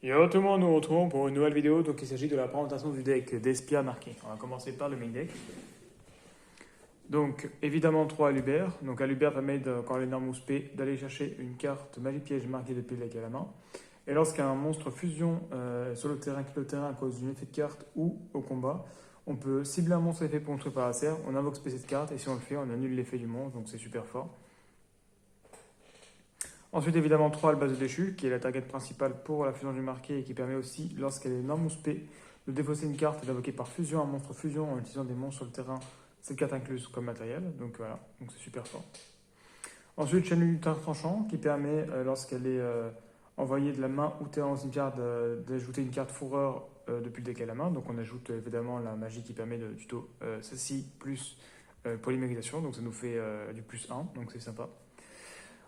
Yo tout le monde, nous nous retrouvons pour une nouvelle vidéo. Donc il s'agit de la présentation du deck d'Espia marqué. On va commencer par le main deck. Donc évidemment 3 Alubert. Donc Alubert permet, quand les normes P, d'aller chercher une carte magie piège marquée depuis le deck à la main. Et lorsqu'un monstre fusion sur le terrain, quitte le terrain à cause d'une effet de carte ou au combat, on peut cibler un monstre effet contre par la serre, on invoque cette carte et si on le fait, on annule l'effet du monstre. Donc c'est super fort. Ensuite, évidemment, 3 Albaz déchu, qui est la target principale pour la fusion du marqué et qui permet aussi, lorsqu'elle est Normus P, de défausser une carte et d'invoquer par fusion un monstre fusion en utilisant des monstres sur le terrain, cette carte incluse comme matériel. Donc voilà, donc c'est super fort. Ensuite, chaîne unitaire tranchant, qui permet, lorsqu'elle est envoyée de la main ou terrain au cimetière, d'ajouter une carte fourreur depuis le deck à la main. Donc on ajoute évidemment la magie qui permet de tuto ceci plus polymérisation, donc ça nous fait du plus 1, donc c'est sympa.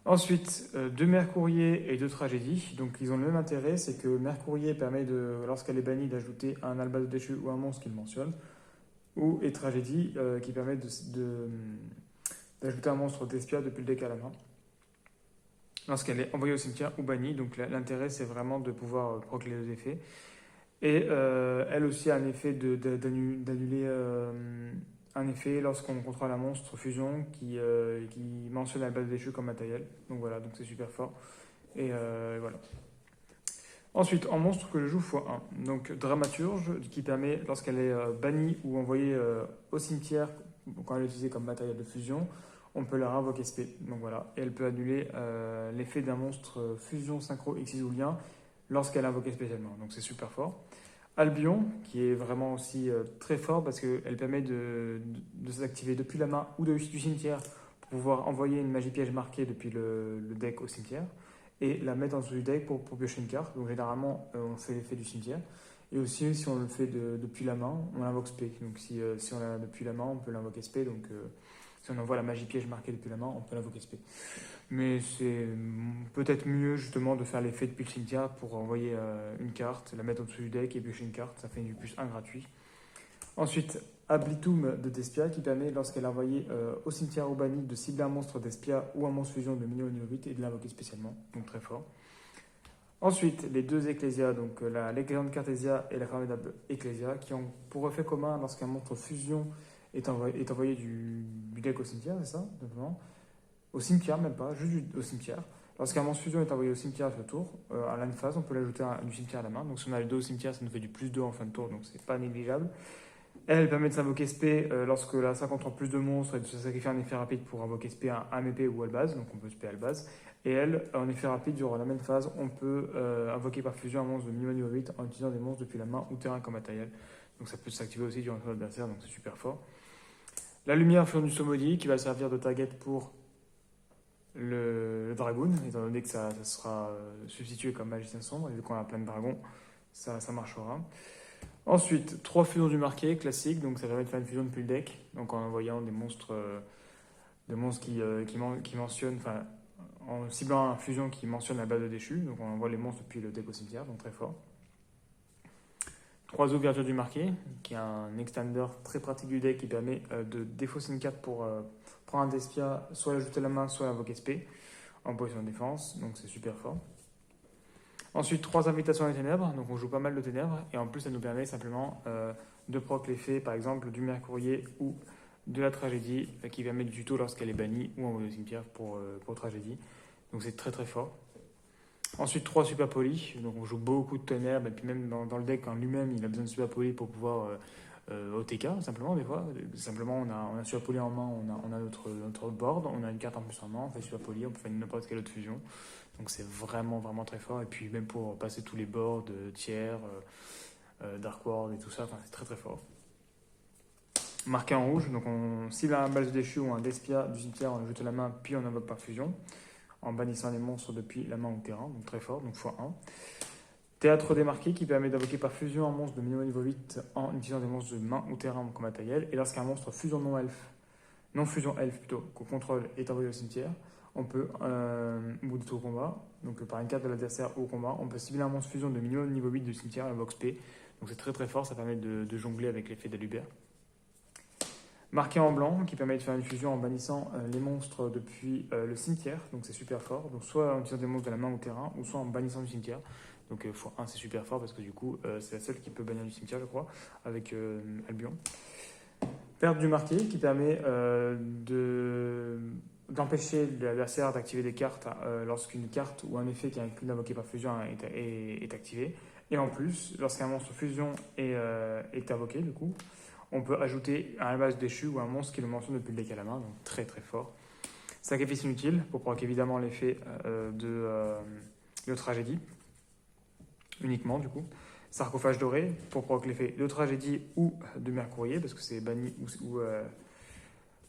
Ensuite, 2 Mercourier et 2 Tragédies. Donc ils ont le même intérêt, c'est que Mercourier permet, lorsqu'elle est bannie, d'ajouter un Albazo déchu ou un monstre qu'il mentionne, ou et Tragédie qui permet d'ajouter un monstre d'Espia depuis le deck à la main, lorsqu'elle est envoyée au cimetière ou bannie. Donc l'intérêt, c'est vraiment de pouvoir proc les deux effets. Et elle aussi a un effet d'annuler un effet lorsqu'on contrôle un monstre fusion qui mentionne la base déchue comme matériel. Donc voilà, donc c'est super fort. Et voilà. Ensuite, en monstre que je joue x1. Donc Dramaturge qui permet, lorsqu'elle est bannie ou envoyée au cimetière, quand elle est utilisée comme matériel de fusion, on peut la réinvoquer SP. Donc voilà. Et elle peut annuler l'effet d'un monstre fusion synchro Xyzoulien lorsqu'elle invoque spécialement. Donc c'est super fort. Albion, qui est vraiment aussi très fort parce qu'elle permet de s'activer depuis la main ou du cimetière pour pouvoir envoyer une magie piège marquée depuis le deck au cimetière et la mettre en dessous du deck pour piocher une carte. Donc généralement, on fait l'effet du cimetière. Et aussi, si on le fait depuis la main, on l'invoque SP. Donc si on l'a depuis la main, on peut l'invoquer SP. Donc si on envoie la magie piège marquée depuis la main, on peut l'invoquer SP. Mais c'est peut-être mieux justement de faire l'effet depuis le cimetière pour envoyer une carte, la mettre au-dessus du deck et piocher une carte, ça fait du plus 1 gratuit. Ensuite, Ablitum de Despia qui permet, lorsqu'elle est envoyée au cimetière ou banni, de cibler un monstre Despia ou un monstre fusion de milieu au niveau 8 et de l'invoquer spécialement, donc très fort. Ensuite, les deux Ecclesia, donc l'Ecclésiante Cartésia et la formidable Ecclesia, qui ont pour effet commun, lorsqu'un monstre fusion est envoyé du deck au cimetière, c'est ça, simplement. Au cimetière, même pas, juste au cimetière. Lorsqu'un monstre fusion est envoyé au cimetière à ce tour, à la phase, on peut l'ajouter du cimetière à la main. Donc si on a le 2 au cimetière, ça nous fait du plus 2 en fin de tour, donc c'est pas négligeable. Elle permet de s'invoquer SP lorsque la 5 contre plus de monstres et de se sacrifier un effet rapide pour invoquer SP un MP ou Albaz, donc on peut SP Albaz. Et elle, en effet rapide, durant la même phase, on peut invoquer par fusion un monstre de minimum 8 en utilisant des monstres depuis la main ou terrain comme matériel. Donc ça peut s'activer aussi durant le tour adversaire, donc c'est super fort. La lumière fusion du Somodi qui va servir de target pour le Dragoon, étant donné que ça sera substitué comme magicien sombre, et vu qu'on a plein de dragons, ça marchera. Ensuite, 3 fusions du marqué, classique, donc ça permet de faire une fusion depuis le deck, donc en envoyant des monstres qui mentionnent, enfin, en ciblant une fusion qui mentionne la base de déchu, donc on envoie les monstres depuis le deck au cimetière, donc très fort. 3 ouvertures du marqué, qui est un extender très pratique du deck qui permet de défausser une carte pour prendre un Despia, soit l'ajouter à la main, soit l'invoquer SP en position de défense, donc c'est super fort. Ensuite, 3 invitations à les ténèbres, donc on joue pas mal de ténèbres, et en plus ça nous permet simplement de proc l'effet, par exemple, du Mercourier ou de la Tragédie, qui permet du tuto lorsqu'elle est bannie ou envoyée au cimetière pour Tragédie. Donc c'est très très fort. Ensuite, 3 super polis, donc on joue beaucoup de ténèbres, et puis même dans le deck en lui-même, il a besoin de super polis pour pouvoir OTK, simplement, des fois. Simplement, on a super poli en main, on a notre board, on a une carte en plus en main, on fait super poli, on peut faire n'importe quelle autre fusion. Donc c'est vraiment, vraiment très fort. Et puis même pour passer tous les boards, tiers, Dark World et tout ça, enfin, c'est très très fort. Marqué en rouge, donc on cible un Balz déchu ou un Despia du cimetière, on ajoute la main, puis on invoque par fusion, en bannissant les monstres depuis la main ou le terrain, donc très fort, donc x1. Théâtre démarqué qui permet d'invoquer par fusion un monstre de minimum niveau 8 en utilisant des monstres de main ou terrain comme matériel. Et lorsqu'un monstre fusion non fusion elfe plutôt, qu'on contrôle est envoyé au cimetière, on peut, ou au combat, donc par une carte de l'adversaire au combat, on peut cibler un monstre fusion de minimum niveau 8 du cimetière et invoque SP. Donc c'est très très fort, ça permet de jongler avec l'effet d'Alubert. Marqué en blanc, qui permet de faire une fusion en bannissant les monstres depuis le cimetière, donc c'est super fort. Donc soit en utilisant des monstres de la main au terrain, ou soit en bannissant du cimetière. Donc x1 c'est super fort parce que du coup c'est la seule qui peut bannir du cimetière je crois, avec Albion. Perte du marqué qui permet d'empêcher l'adversaire d'activer des cartes lorsqu'une carte ou un effet qui inclut invoqué par fusion est activé. Et en plus, lorsqu'un monstre fusion est invoqué, du coup, on peut ajouter un albaz déchu ou un monstre qui le mentionne depuis le deck à la main, donc très très fort. Sacrifice inutile pour provoquer évidemment l'effet de tragédie, uniquement du coup. Sarcophage doré pour provoquer l'effet de tragédie ou de mercurier, parce que c'est banni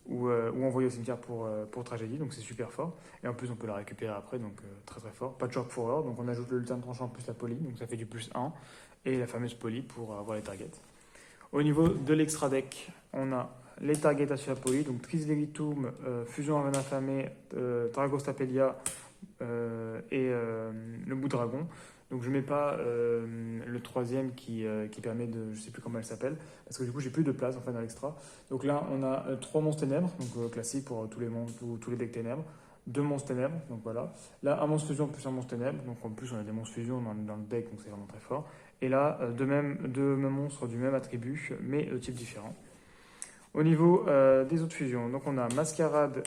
ou envoyé au cimetière pour tragédie, donc c'est super fort. Et en plus, on peut la récupérer après, donc très très fort. Patchwork Forward, donc on ajoute le lutin tranchant plus la poly, donc ça fait du plus 1, et la fameuse poly pour avoir les targets. Au niveau de l'extra deck, on a les targets à poly, donc Trisveritum, Fusion Arène Affamée, Dragos Tapelia et le bout dragon. Donc je ne mets pas le troisième qui permet de, je ne sais plus comment elle s'appelle, parce que du coup j'ai plus de place en fait dans l'extra. Donc là on a 3 monstres ténèbres, donc classique pour tous les decks ténèbres, 2 monstres ténèbres, donc voilà. Là un monstre fusion plus un monstre ténèbres, donc en plus on a des monstres fusion dans le deck, donc c'est vraiment très fort. Et là deux mêmes monstres du même attribut, mais de type différent. Au niveau des autres fusions, donc on a Mascarade,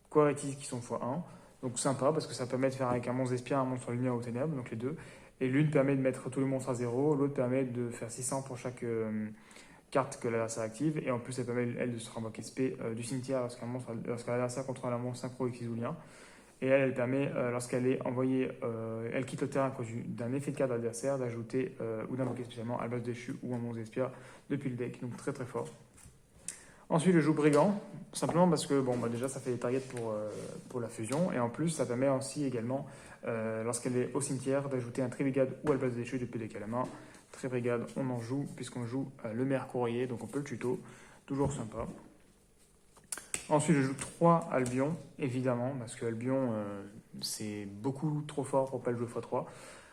Quaretis qui sont x1. Donc sympa parce que ça permet de faire avec un monstre d'espia, un monstre lumière ou ténèbres, donc les deux. Et l'une permet de mettre tous les monstres à 0, l'autre permet de faire 600 pour chaque carte que l'adversaire active. Et en plus, elle permet, elle, de se remboquer SP du cimetière lorsqu'un adversaire contrôle un monstre synchro exilien. Et elle permet, lorsqu'elle est envoyée, elle quitte le terrain à cause d'un effet de carte d'adversaire, d'ajouter ou d'invoquer spécialement Albaz déchu ou un monstre d'espia depuis le deck. Donc très très fort. Ensuite, je joue Brigand, simplement parce que bon, déjà ça fait des targets pour la fusion, et en plus ça permet aussi également, lorsqu'elle est au cimetière, d'ajouter un Tribrigade ou Albaz déchu depuis le deck à la main. Tribrigade, on en joue, puisqu'on joue le Mercurier, donc on peut le tuto, toujours sympa. Ensuite, je joue 3 Albion, évidemment, parce que Albion c'est beaucoup trop fort pour pas le jouer x3.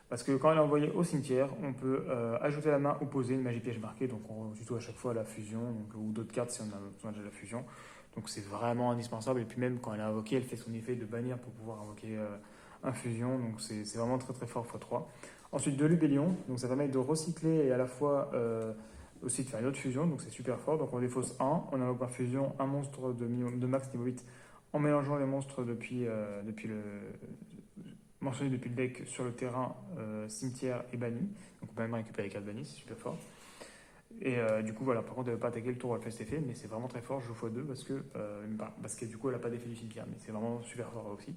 Parce que quand elle est envoyée au cimetière, on peut ajouter à la main ou poser une magie piège marquée, donc on tuto à chaque fois la fusion, donc, ou d'autres cartes si on a besoin de la fusion. Donc c'est vraiment indispensable, et puis même quand elle est invoquée, elle fait son effet de bannir pour pouvoir invoquer un fusion, donc c'est vraiment très très fort x3. Ensuite de l'Ubellion, donc ça permet de recycler et à la fois aussi de faire une autre fusion, donc c'est super fort. Donc on défausse 1, on invoque par fusion un monstre de max niveau 8 en mélangeant les monstres mentionné depuis le deck sur le terrain, cimetière et banni. Donc on peut même récupérer les cartes bannies, c'est super fort. Et du coup, voilà, par contre, elle ne va pas attaquer le tour où elle fait cet effet, mais c'est vraiment très fort. Je joue x2 parce que du coup, elle n'a pas d'effet du cimetière, mais c'est vraiment super fort aussi.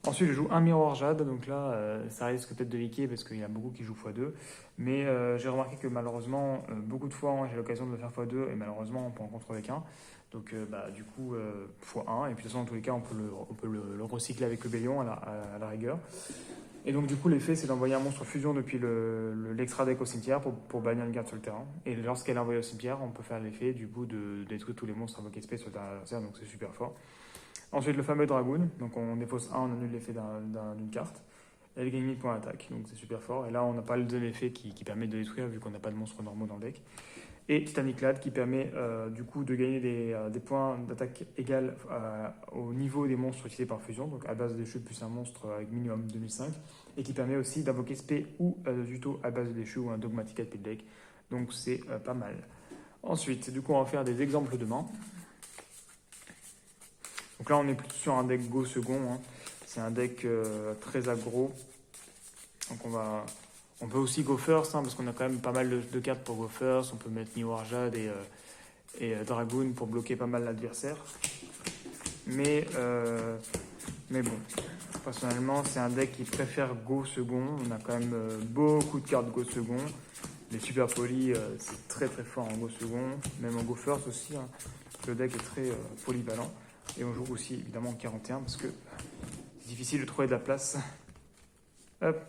Ensuite, je joue un Miroir Jade, donc là, ça risque peut-être de leaker parce qu'il y a beaucoup qui jouent x2. Mais j'ai remarqué que malheureusement, beaucoup de fois, j'ai l'occasion de le faire x2 et malheureusement, on peut en contrôler qu'un. Donc, du coup, x1. Et puis, de toute façon, dans tous les cas, on peut le recycler avec le Bélion à la rigueur. Et donc, du coup, l'effet, c'est d'envoyer un monstre fusion depuis l'extra deck au cimetière pour bannir une carte sur le terrain. Et lorsqu'elle est envoyée au cimetière, on peut faire l'effet du coup de détruire tous les monstres invoqués SP sur le terrain adversaire, donc c'est super fort. Ensuite, le fameux Dragoon, donc on défausse 1, on annule l'effet d'une carte. Et elle gagne 1000 points d'attaque, donc c'est super fort. Et là, on n'a pas le deuxième effet qui permet de détruire vu qu'on n'a pas de monstres normaux dans le deck. Et Titanic Lad qui permet du coup de gagner des points d'attaque égal au niveau des monstres utilisés par fusion, donc à base de déchu plus un monstre avec minimum 2005, et qui permet aussi d'invoquer SP ou tuto à base de déchu ou un dogmatic at deck. Donc c'est pas mal. Ensuite, du coup, on va faire des exemples de main. Donc là, on est plutôt sur un deck go second. Hein. C'est un deck très aggro. Donc on peut aussi go first, hein, parce qu'on a quand même pas mal de cartes pour go first. On peut mettre Miroir Jade et Dragoon pour bloquer pas mal l'adversaire. Mais bon, personnellement, c'est un deck qui préfère go second. On a quand même beaucoup de cartes go second. Les super poly, c'est très très fort en go second. Même en go first aussi. Hein. Le deck est très polyvalent. Et on joue aussi évidemment en 41 parce que c'est difficile de trouver de la place. Hop.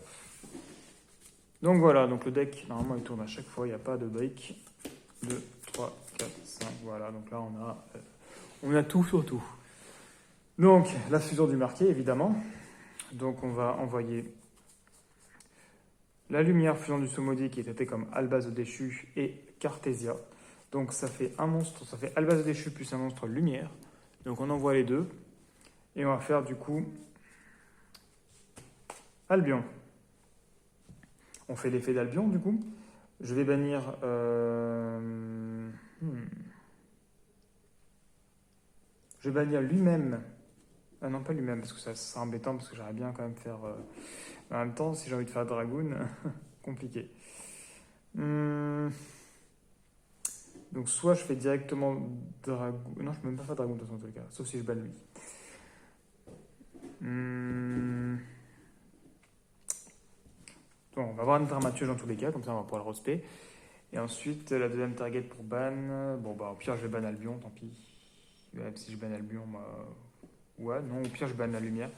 Donc voilà, donc le deck, normalement il tourne à chaque fois, il n'y a pas de break. 2, 3, 4, 5, voilà, donc là on a tout sur tout. Donc la fusion du marqué évidemment. Donc on va envoyer la lumière fusion du Sommodi qui est traité comme Albaz déchu et Cartesia. Donc ça fait un monstre, ça fait Albaz déchu plus un monstre lumière. Donc on envoie les deux. Et on va faire du coup Albion. on fait l'effet d'Albion du coup. Je vais bannir... je vais bannir lui-même. Ah non, pas lui-même, parce que ça sera embêtant, parce que j'aimerais bien quand même faire... En même temps, si j'ai envie de faire Dragoon, compliqué. Donc soit je fais directement Dragoon... Non, je peux même pas faire Dragoon de toute façon, en tout cas, sauf si je banne lui. Bon, on va avoir une dramaturge dans tous les cas, comme ça on va pouvoir le respect. Et ensuite, la deuxième target pour ban... Bon, bah au pire, je vais ban Albion, tant pis. Même si je banne Albion, bah... Ouais, non, au pire, je banne la lumière.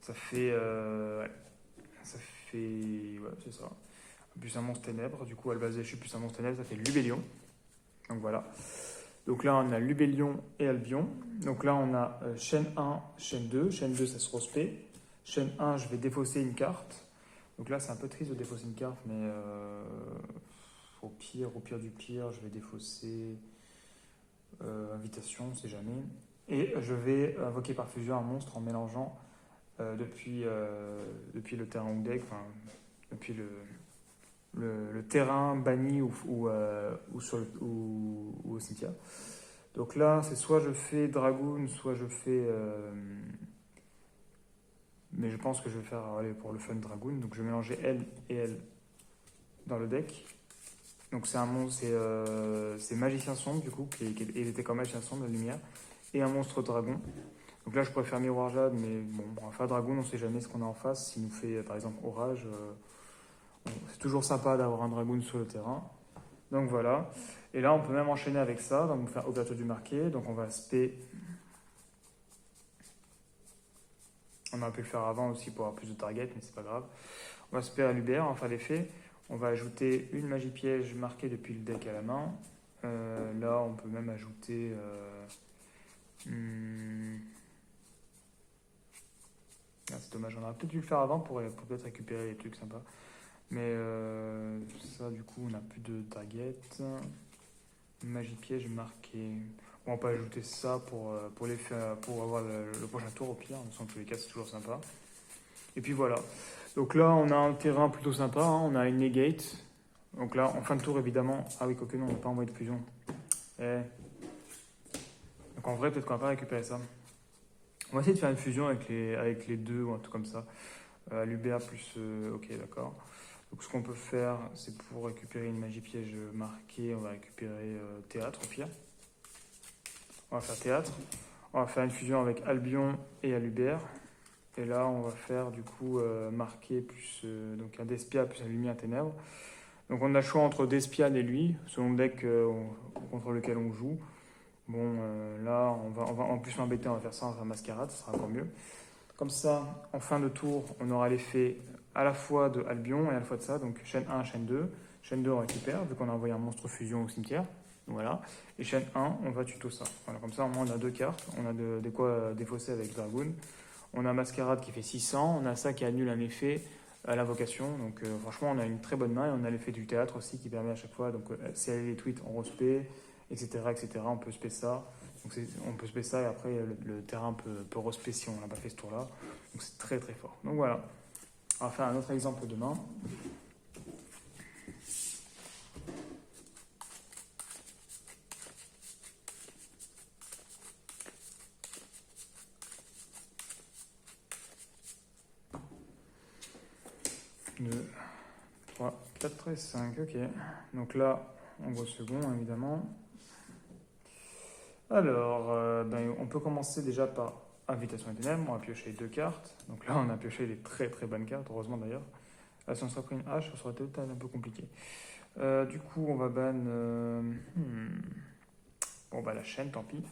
Ça fait... Ouais. Ça fait... Ouais, c'est ça. Plus un monstre ténèbres. Du coup, Albazé, je suis plus un monstre ténèbres, ça fait Lubellion. Donc voilà. Donc là, on a Lubellion et Albion. Donc là, on a chaîne 1, chaîne 2. Chaîne 2, ça se respect. Chaîne 1, je vais défausser une carte. Donc là, c'est un peu triste de défausser une carte, mais au pire du pire, je vais défausser invitation, on sait jamais. Et je vais invoquer par fusion un monstre en mélangeant depuis le terrain ou deck, enfin, depuis le terrain banni ou au cimetière. Donc là, c'est soit je fais Dragoon, soit je fais... mais je pense que je vais faire allez, pour le fun Dragoon. Donc je vais mélanger elle et elle dans le deck. Donc c'est un monstre, c'est Magicien Sombre du coup, il était comme Magicien Sombre, la lumière, et un monstre dragon. Donc là je pourrais faire Miroir Jade, mais bon, on va faire Dragoon, on sait jamais ce qu'on a en face. S'il nous fait par exemple Orage, c'est toujours sympa d'avoir un Dragoon sur le terrain. Donc voilà. Et là on peut même enchaîner avec ça, donc on va faire ouverture du marqué, donc on va spé. On aurait pu le faire avant aussi pour avoir plus de target, mais c'est pas grave. On va spé à l'Uber, on va faire l'effet. On va ajouter une magie piège marquée depuis le deck à la main. Là, on peut même ajouter... Ah, c'est dommage, on aurait peut-être dû le faire avant pour peut-être récupérer les trucs sympas. Mais ça, du coup, on n'a plus de target. Magie piège marquée. Bon, on peut ajouter ça pour avoir le prochain tour au pire. En tous les cas, c'est toujours sympa. Et puis voilà. Donc là, on a un terrain plutôt sympa. Hein. On a une negate. Donc là, en fin de tour, évidemment... Ah oui, quoique non, on n'a pas envoyé de fusion. Donc en vrai, peut-être qu'on va pas récupérer ça. On va essayer de faire une fusion avec les deux ou un truc comme ça. L'UBA plus... ok, d'accord. Donc ce qu'on peut faire, c'est pour récupérer une magie piège marquée, on va récupérer théâtre au pire. On va faire théâtre. On va faire une fusion avec Albion et Alubert. Et là, on va faire du coup marquer plus donc un Despia plus un Lumière Ténèbres. Donc on a le choix entre Despian et lui, selon le deck contre lequel on joue. Bon, là, on va en plus m'embêter, on va faire ça, on va faire Mascarade, ça sera encore mieux. Comme ça, en fin de tour, on aura l'effet à la fois de Albion et à la fois de ça, donc chaîne 1, chaîne 2. Chaîne 2, on récupère, vu qu'on a envoyé un monstre fusion au cimetière. Donc voilà. Et chaîne 1, on va tuto ça. Voilà, comme ça, au moins, on a deux cartes. On a de quoi défausser avec Dragoon. On a Mascarade qui fait 600. On a ça qui annule un effet à l'invocation. Donc franchement, on a une très bonne main. Et on a l'effet du théâtre aussi qui permet à chaque fois. Donc si elle est les tweets, on respect, etc., etc. On peut spé ça. Donc on peut spé ça et après le terrain peut respect si on n'a pas fait ce tour-là. Donc c'est très très fort. Donc voilà. On va faire un autre exemple demain. Deux, 3, 4, 13, 5, ok. Donc là, on voit second, évidemment. Alors, on peut commencer déjà par Invitation et Ténèbres. On va piocher deux cartes. Donc là, on a pioché des très très bonnes cartes, heureusement d'ailleurs. Là, si on serait pris une hache, ça serait peut-être un peu compliqué. Du coup, on va ban... Bon, bah la chaîne, tant pis.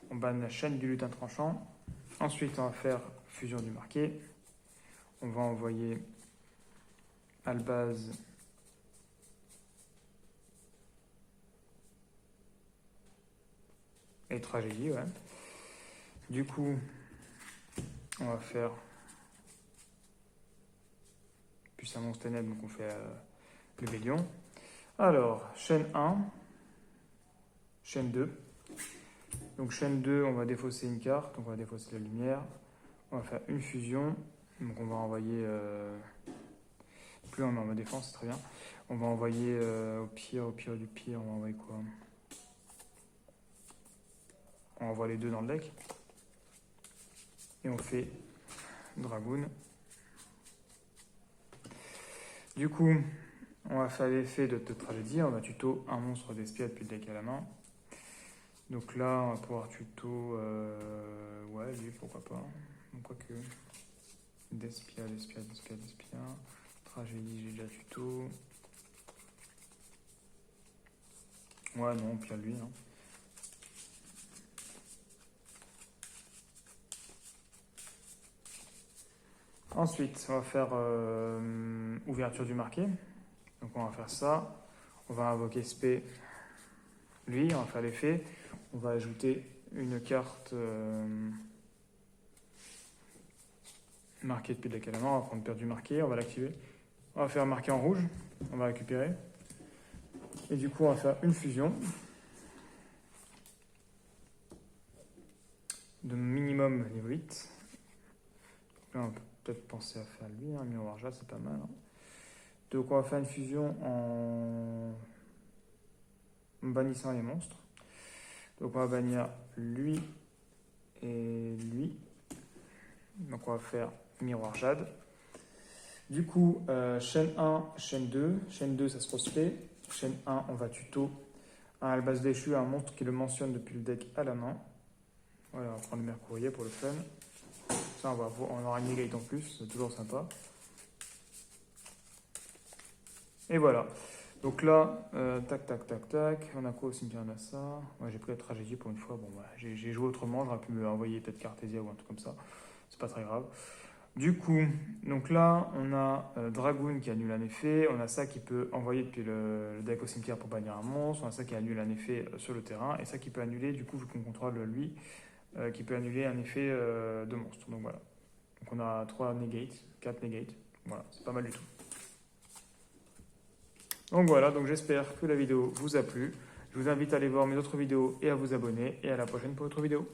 On banne la chaîne du lutin tranchant. Ensuite, on va faire fusion du marqué. On va envoyer Albaz et tragédie, ouais. Du coup, on va faire puissamment ténèbres, donc on fait le bélion. Alors, chaîne 1, chaîne 2. Donc chaîne 2, on va défausser une carte, donc on va défausser la lumière. On va faire une fusion, donc on va envoyer plus, on met en mode défense, c'est très bien. On va envoyer, au pire du pire, on va envoyer quoi? On envoie les deux dans le deck. Et on fait Dragoon. Du coup, on va faire l'effet de tragédie. On va tuto un monstre d'espia depuis le deck à la main. Donc là, on va pouvoir tuto... ouais, lui, pourquoi pas. Donc, quoique... D'espia. Tragédie, j'ai déjà tuto. Ouais, non, pire lui. Hein. Ensuite, on va faire ouverture du marqué. Donc on va faire ça. On va invoquer SP. Lui, on va faire l'effet. On va ajouter une carte marquée depuis le deck à la main. On va prendre perdu marqué. On va l'activer. On va faire marquer en rouge. On va récupérer. Et du coup, on va faire une fusion de minimum niveau 8. Là, on peut peut-être penser à faire lui. Un miroir jade, c'est pas mal. Hein. Donc, on va faire une fusion en bannissant les monstres. Donc, on va bannir lui et lui. Donc, on va faire miroir jade. Du coup, chaîne 1, chaîne 2. Chaîne 2, ça se refait. Chaîne 1, on va tuto un Albaz déchu, un monstre qui le mentionne depuis le deck à la main. Voilà, on va prendre le mercourier pour le fun. Ça, on aura une negate en plus, c'est toujours sympa. Et voilà. Donc là, tac. On a quoi au cimetière? On a ça. Ouais, j'ai pris la tragédie pour une fois. Bon, voilà, j'ai joué autrement. J'aurais pu me envoyer peut-être Cartésia ou un truc comme ça. C'est pas très grave. Du coup, donc là, on a Dragoon qui annule un effet. On a ça qui peut envoyer depuis le deck au cimetière pour bannir un monstre. On a ça qui annule un effet sur le terrain. Et ça qui peut annuler, du coup, vu qu'on contrôle lui, qui peut annuler un effet de monstre. Donc voilà. Donc on a 3 negates, 4 negates. Voilà, c'est pas mal du tout. Donc voilà, donc j'espère que la vidéo vous a plu. Je vous invite à aller voir mes autres vidéos et à vous abonner. Et à la prochaine pour autre vidéo.